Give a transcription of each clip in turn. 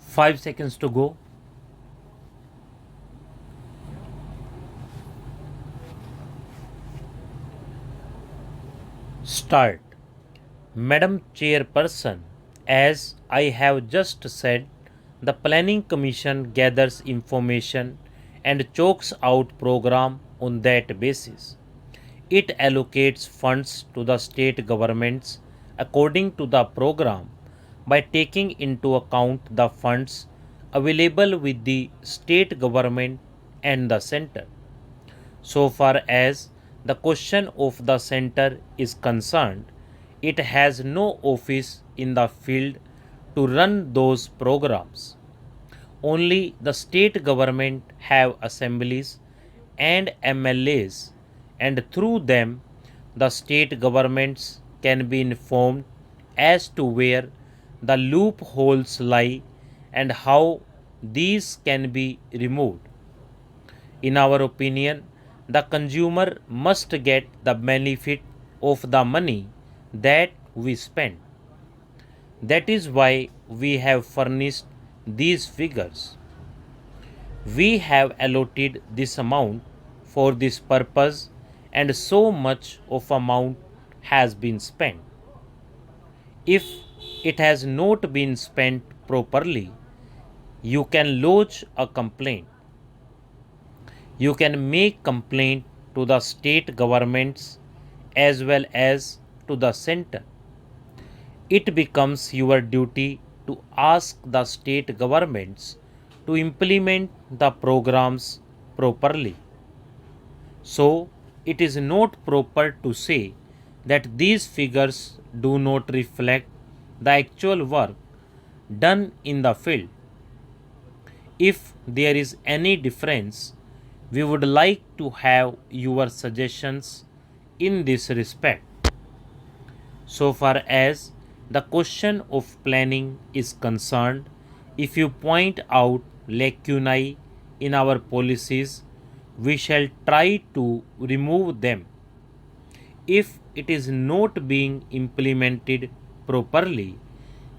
5 seconds to go. Start. Madam Chairperson, as I have just said, the Planning Commission gathers information and chalks out program on that basis. It allocates funds to the state governments according to the program by taking into account the funds available with the state government and the center. So far as the question of the center is concerned, it has no office in the field to run those programs. Only the state government have assemblies and MLAs, and through them the state governments can be informed as to where the loopholes lie and how these can be removed. In our opinion, the consumer must get the benefit of the money that we spend. That is why we have furnished these figures. We have allotted this amount for this purpose and so much of amount has been spent. If it has not been spent properly, you can lodge a complaint. You can make complaint to the state governments as well as to the center. It becomes your duty to ask the state governments to implement the programs properly. So, it is not proper to say that these figures do not reflect the actual work done in the field. If there is any difference, we would like to have your suggestions in this respect. So far as the question of planning is concerned, if you point out lacunae in our policies, we shall try to remove them. If it is not being implemented properly,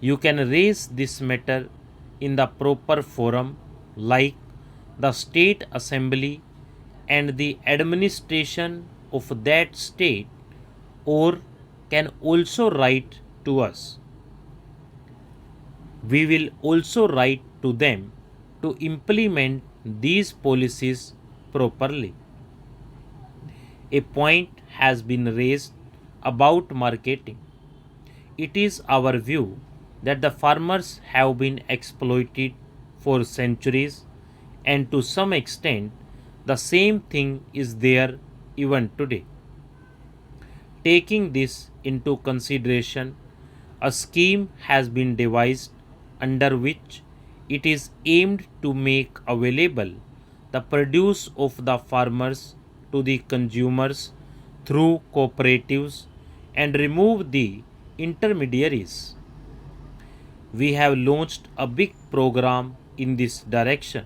you can raise this matter in the proper forum like the state assembly and the administration of that state, or can also write to us. We will also write to them to implement these policies properly. A point has been raised about marketing. It is our view that the farmers have been exploited for centuries, and to some extent the same thing is there even today. Taking this into consideration, a scheme has been devised under which it is aimed to make available the produce of the farmers to the consumers through cooperatives and remove the intermediaries. We have launched a big program in this direction.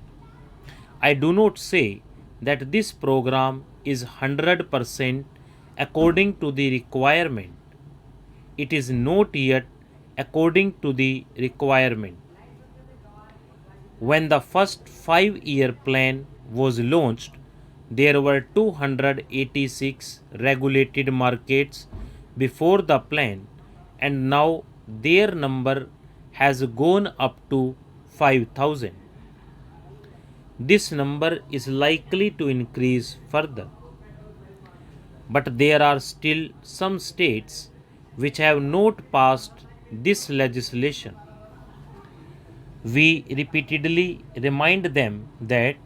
I do not say that this program is 100% according to the requirement. It is not yet according to the requirement. When the first 5-year plan was launched, there were 286 regulated markets before the plan, and now their number has gone up to 5,000. This number is likely to increase further. But there are still some states which have not passed this legislation. We repeatedly remind them that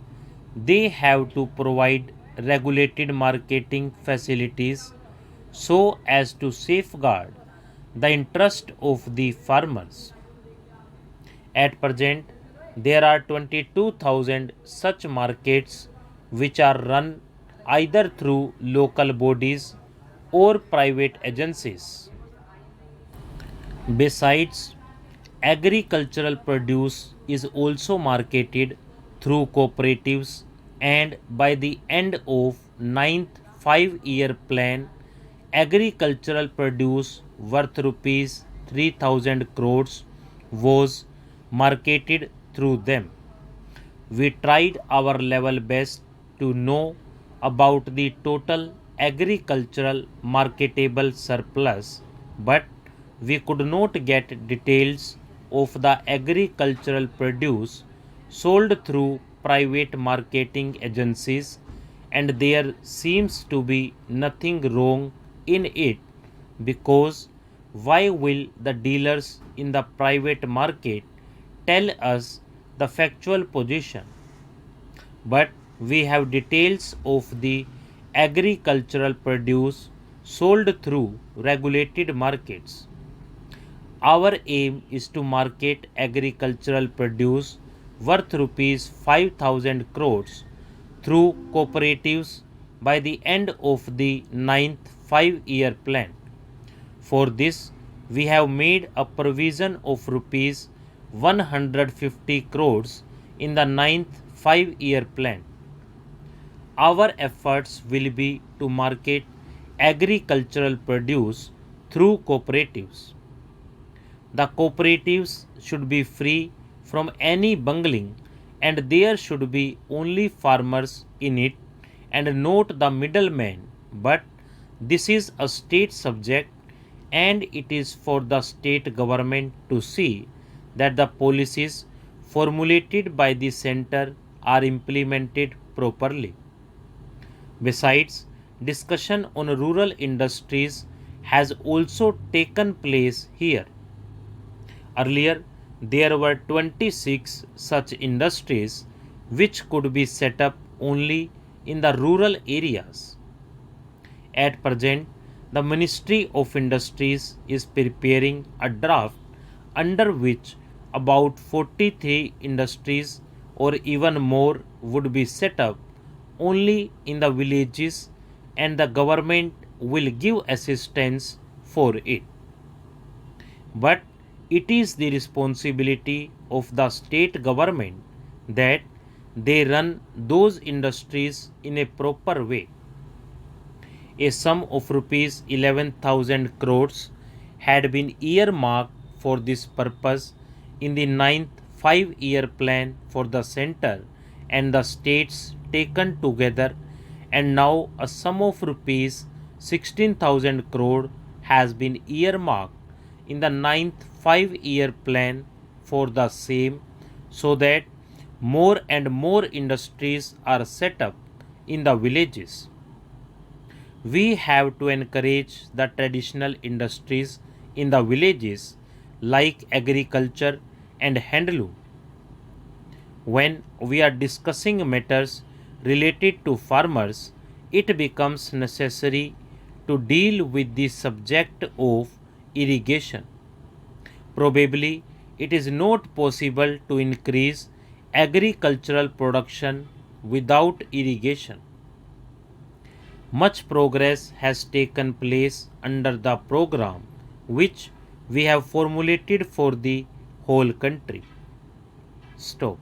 they have to provide regulated marketing facilities so as to safeguard the interest of the farmers. At present, there are 22,000 such markets which are run either through local bodies or private agencies. Besides, agricultural produce is also marketed through cooperatives, and by the end of ninth 5-year plan, agricultural produce worth rupees 3,000 crores was marketed through them. We tried our level best to know about the total agricultural marketable surplus, but we could not get details of the agricultural produce sold through private marketing agencies, and there seems to be nothing wrong in it, because why will the dealers in the private market tell us the factual position? But we have details of the agricultural produce sold through regulated markets. Our aim is to market agricultural produce worth rupees 5,000 crores through cooperatives by the end of the ninth 5-year plan. For this, we have made a provision of rupees 150 crores in the ninth 5-year plan. Our efforts will be to market agricultural produce through cooperatives. The cooperatives should be free from any bungling, and there should be only farmers in it and not the middleman. But this is a state subject, and it is for the state government to see that the policies formulated by the center are implemented properly. Besides, discussion on rural industries has also taken place here. Earlier, there were 26 such industries which could be set up only in the rural areas. At present, the Ministry of Industries is preparing a draft under which about 43 industries or even more would be set up only in the villages, and the government will give assistance for it. But it is the responsibility of the state government that they run those industries in a proper way. A sum of rupees 11,000 crores had been earmarked for this purpose in the ninth 5-year plan for the center and the states taken together, and now a sum of rupees 16,000 crore has been earmarked in the ninth 5-year plan for the same, so that more and more industries are set up in the villages. We have to encourage the traditional industries in the villages like agriculture and handloom. When we are discussing matters related to farmers, it becomes necessary to deal with the subject of irrigation. Probably it is not possible to increase agricultural production without irrigation. Much progress has taken place under the program which we have formulated for the whole country. Stop.